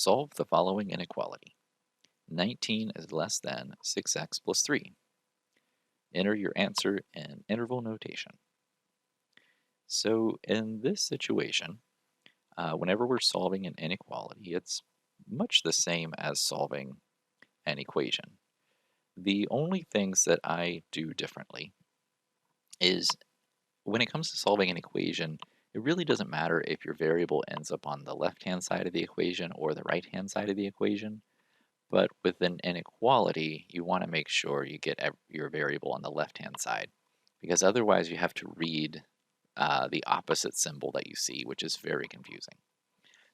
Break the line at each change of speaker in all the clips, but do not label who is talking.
Solve the following inequality. 19 is less than 6x plus 3. Enter your answer in interval notation. So in this situation, whenever we're solving an inequality, it's much the same as solving an equation. The only things that I do differently is when it comes to solving an equation, it really doesn't matter if your variable ends up on the left-hand side of the equation or the right-hand side of the equation. But with an inequality, you want to make sure you get your variable on the left-hand side, because otherwise you have to read the opposite symbol that you see, which is very confusing.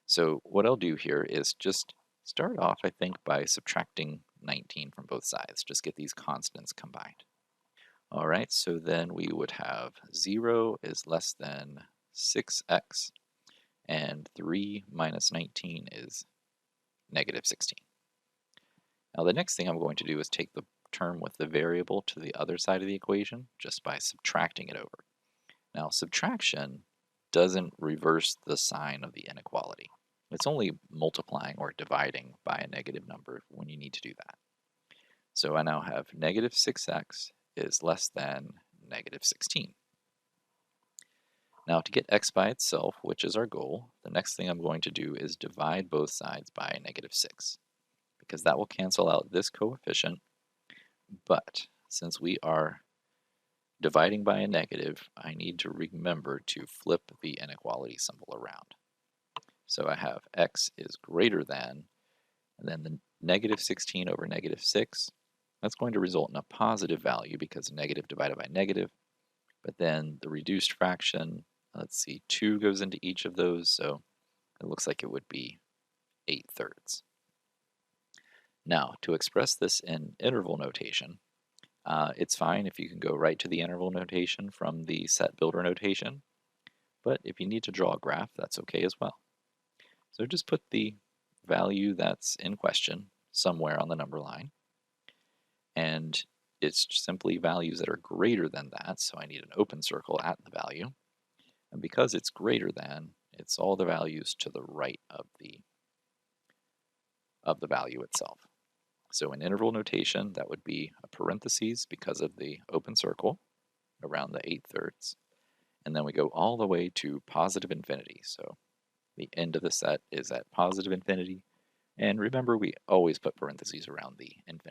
So what I'll do here is just start off, I think, by subtracting 19 from both sides. Just get these constants combined. All right, so then we would have 0 is less than 6x, and 3 minus 19 is negative 16. Now the next thing I'm going to do is take the term with the variable to the other side of the equation just by subtracting it over. Now subtraction doesn't reverse the sign of the inequality. It's only multiplying or dividing by a negative number when you need to do that. So I now have negative 6x is less than negative 16. Now to get x by itself, which is our goal, the next thing I'm going to do is divide both sides by negative 6, because that will cancel out this coefficient. But since we are dividing by a negative, I need to remember to flip the inequality symbol around. So I have x is greater than, and then the negative 16 over negative 6. That's going to result in a positive value because negative divided by negative. But then the reduced fraction, let's see, 2 goes into each of those, so it looks like it would be 8/3. Now, to express this in interval notation, it's fine if you can go right to the interval notation from the set builder notation, but if you need to draw a graph, that's okay as well. So just put the value that's in question somewhere on the number line, and it's simply values that are greater than that, so I need an open circle at the value, and because it's greater than, it's all the values to the right of the value itself. So in interval notation, that would be a parentheses because of the open circle around the 8/3. And then we go all the way to positive infinity. So the end of the set is at positive infinity. And remember, we always put parentheses around the infinity.